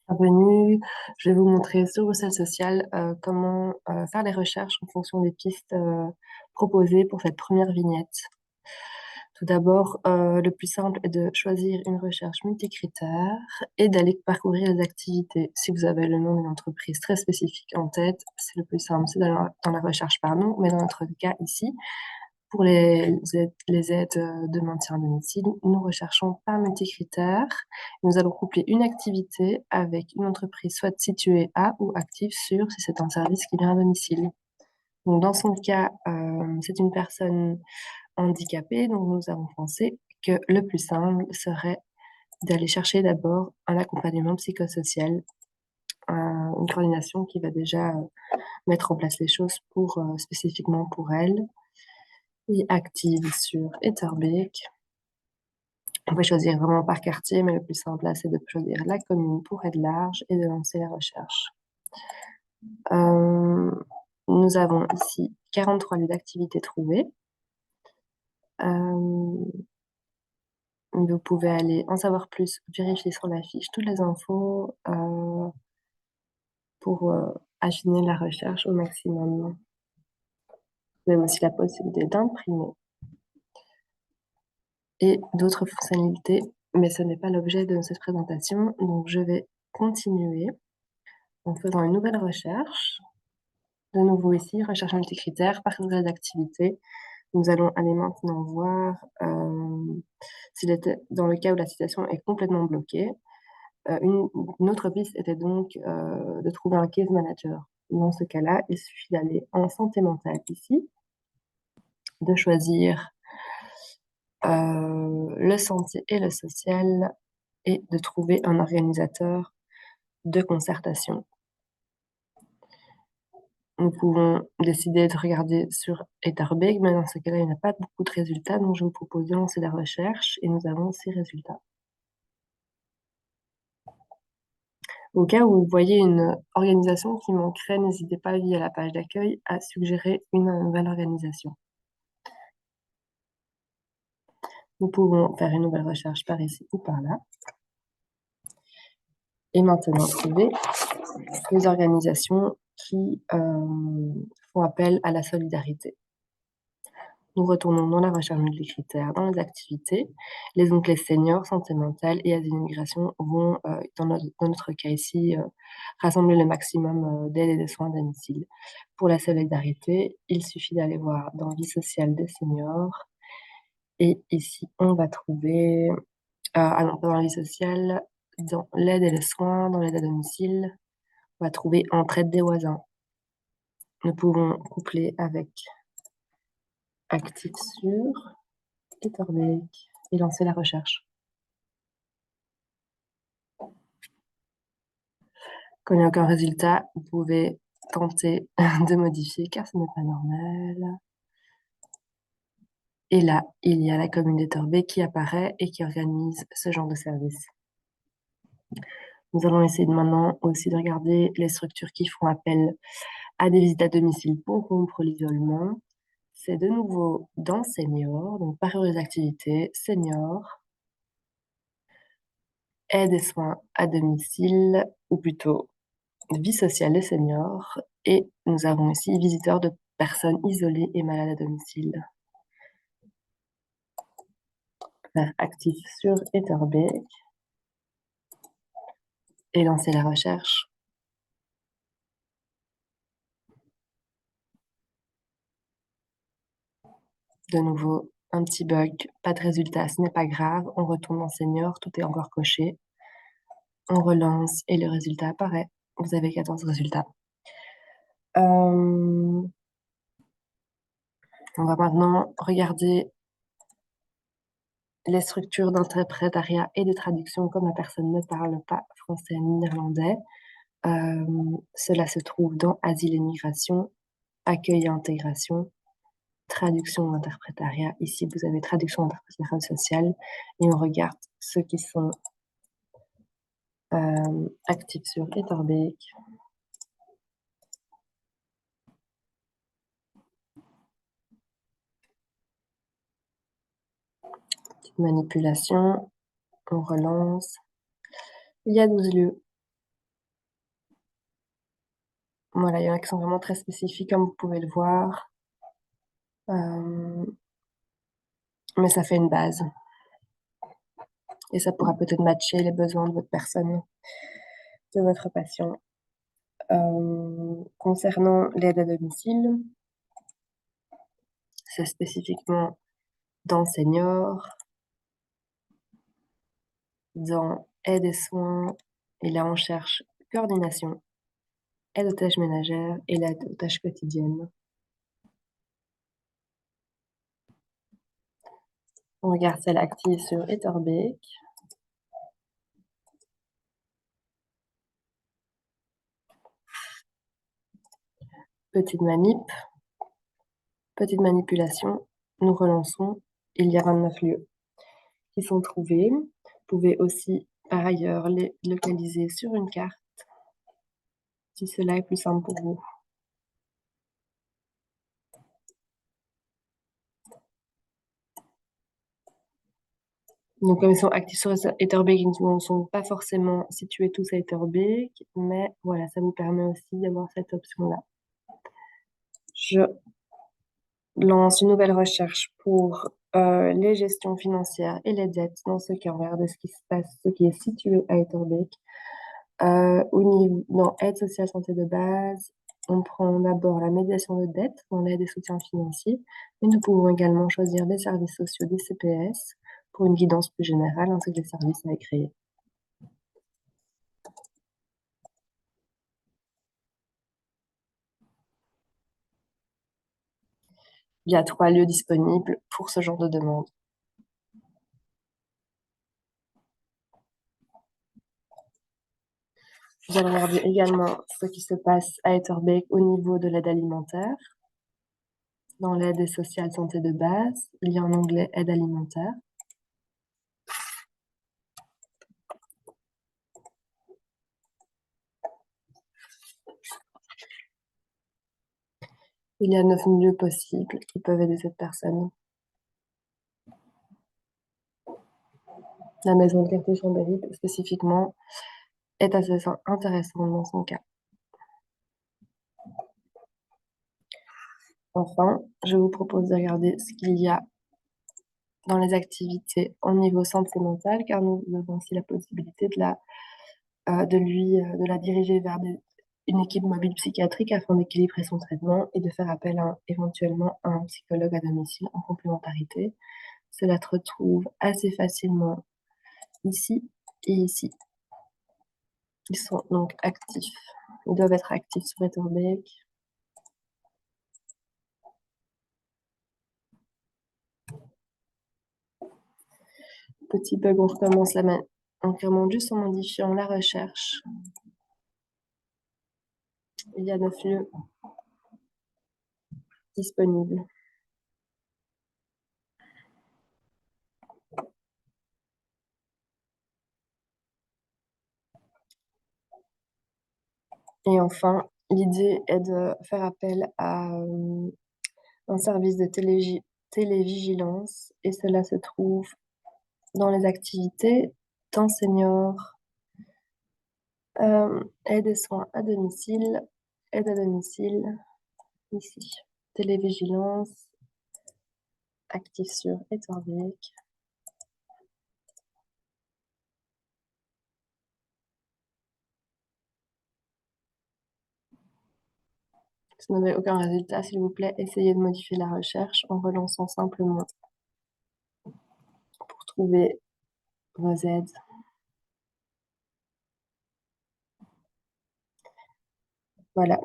Bienvenue, je vais vous montrer sur Bruxelles Social comment faire les recherches en fonction des pistes proposées pour cette première vignette. Tout d'abord, le plus simple est de choisir une recherche multicritère et d'aller parcourir les activités. Si vous avez le nom d'une entreprise très spécifique en tête, c'est le plus simple, c'est d'aller dans la recherche par nom, mais dans notre cas ici, pour les aides de maintien à domicile, nous recherchons par multicritères. Nous allons coupler une activité avec une entreprise soit située à ou active sur si c'est un service qui vient à domicile. Donc, dans son cas, c'est une personne handicapée, donc nous avons pensé que le plus simple serait d'aller chercher d'abord un accompagnement psychosocial, une coordination qui va déjà mettre en place les choses spécifiquement pour elle et active sur Etterbeek. On peut choisir vraiment par quartier, mais le plus simple là, c'est de choisir la commune pour être large et de lancer la recherche. Euh, Nous avons ici 43 lieux d'activité trouvés. Euh, Vous pouvez aller en savoir plus, vérifier sur la fiche toutes les infos pour affiner la recherche au maximum. Vous avez aussi la possibilité d'imprimer et d'autres fonctionnalités, mais ce n'est pas l'objet de cette présentation, donc je vais continuer en faisant une nouvelle recherche. De nouveau ici, recherche multicritères, parcours d'activité. Nous allons aller maintenant voir s'il était dans le cas où la situation est complètement bloquée. Une autre piste était donc de trouver un case manager. Dans ce cas-là, il suffit d'aller en santé mentale ici, de choisir le santé et le social et de trouver un organisateur de concertation. Nous pouvons décider de regarder sur Etterbeek, mais dans ce cas-là, il n'y a pas beaucoup de résultats, donc je vous propose de lancer la recherche et nous avons 6 résultats. Au cas où vous voyez une organisation qui manquerait, n'hésitez pas via la page d'accueil à suggérer une nouvelle organisation. Nous pouvons faire une nouvelle recherche par ici ou par là. Et maintenant, trouver les organisations qui font appel à la solidarité. Nous retournons dans la recherche multicritère, dans les activités. Les onglets seniors, santé mentale et asile immigration vont, dans notre cas ici, rassembler le maximum d'aide et de soins à domicile. Pour la solidarité, il suffit d'aller voir dans vie sociale des seniors. Et ici, on va trouver, non, pas dans la vie sociale, dans l'aide et les soins, dans l'aide à domicile, on va trouver entraide des voisins. Nous pouvons coupler avec actif sur Etterbeek et lancer la recherche. Quand il n'y a aucun résultat, vous pouvez tenter de modifier car ce n'est pas normal. Et là, il y a la commune d'Etterbeek qui apparaît et qui organise ce genre de service. Nous allons essayer maintenant aussi de regarder les structures qui font appel à des visites à domicile pour rompre l'isolement. C'est de nouveau dans senior, donc parcours des activités, senior, aide et soins à domicile, ou plutôt vie sociale des seniors. Et nous avons aussi visiteurs de personnes isolées et malades à domicile. Faire actif sur Etterbeek et lancer la recherche. De nouveau, un petit bug, pas de résultat, ce n'est pas grave. On retourne en senior, tout est encore coché. On relance et le résultat apparaît. Vous avez 14 résultats. On va maintenant regarder les structures d'interprétariat et de traduction comme la personne ne parle pas français ni néerlandais. Cela se trouve dans Asile et Migration, Accueil et Intégration, Traduction et Interprétariat. Ici, vous avez Traduction et Interprétariat social et on regarde ceux qui sont actifs sur Etterbeek. Petite manipulation, on relance. Il y a 12 lieux. Voilà, il y en a qui sont vraiment très spécifiques, comme vous pouvez le voir. Euh, mais ça fait une base. Et ça pourra peut-être matcher les besoins de votre personne, de votre patient. Concernant l'aide à domicile, c'est spécifiquement dans senior, dans aide et soins, et là on cherche coordination, aide aux tâches ménagères et l'aide aux tâches quotidiennes. On regarde celle active sur Etterbeek. Petite manip, petite manipulation, nous relançons. Il y a 29 lieux qui sont trouvés. Vous pouvez aussi par ailleurs les localiser sur une carte si cela est plus simple pour vous. Donc, comme ils sont actifs sur Etterbeek, ils ne sont pas forcément situés tous à Etterbeek, mais voilà, ça vous permet aussi d'avoir cette option-là. Je lance une nouvelle recherche pour les gestions financières et les dettes dans ce cas, on regarde ce qui se passe, ce qui est situé à Etterbeek. Au niveau, dans aide sociale santé de base, on prend d'abord la médiation de dette dans l'aide et soutien financier, mais nous pouvons également choisir les services sociaux des CPS pour une guidance plus générale ainsi que les services à créer. Il y a 3 lieux disponibles pour ce genre de demande. Vous allez regarder également ce qui se passe à Etterbeek au niveau de l'aide alimentaire. Dans l'aide sociale santé de base, il y a un onglet aide alimentaire. Il y a 9 lieux possibles qui peuvent aider cette personne. La maison de quartier Chambéry, spécifiquement, est assez intéressante dans son cas. Enfin, je vous propose de regarder ce qu'il y a dans les activités au niveau santé mentale, car nous avons aussi la possibilité de la diriger vers une équipe mobile psychiatrique afin d'équilibrer son traitement et de faire appel éventuellement à un psychologue à domicile en complémentarité. Cela se retrouve assez facilement ici et ici. Ils sont donc actifs. Ils doivent être actifs sur Etterbeek. Petit bug, on recommence la main. On recommence juste en modifiant la recherche. Il y a 9 lieux disponibles. Et enfin, l'idée est de faire appel à un service de télévigilance et cela se trouve dans les activités temps senior, aide et soins à domicile, aide à domicile, ici, télévigilance, actif sur Etterbeek. Si vous n'avez aucun résultat, s'il vous plaît, essayez de modifier la recherche en relançant simplement pour trouver vos aides. Voilà,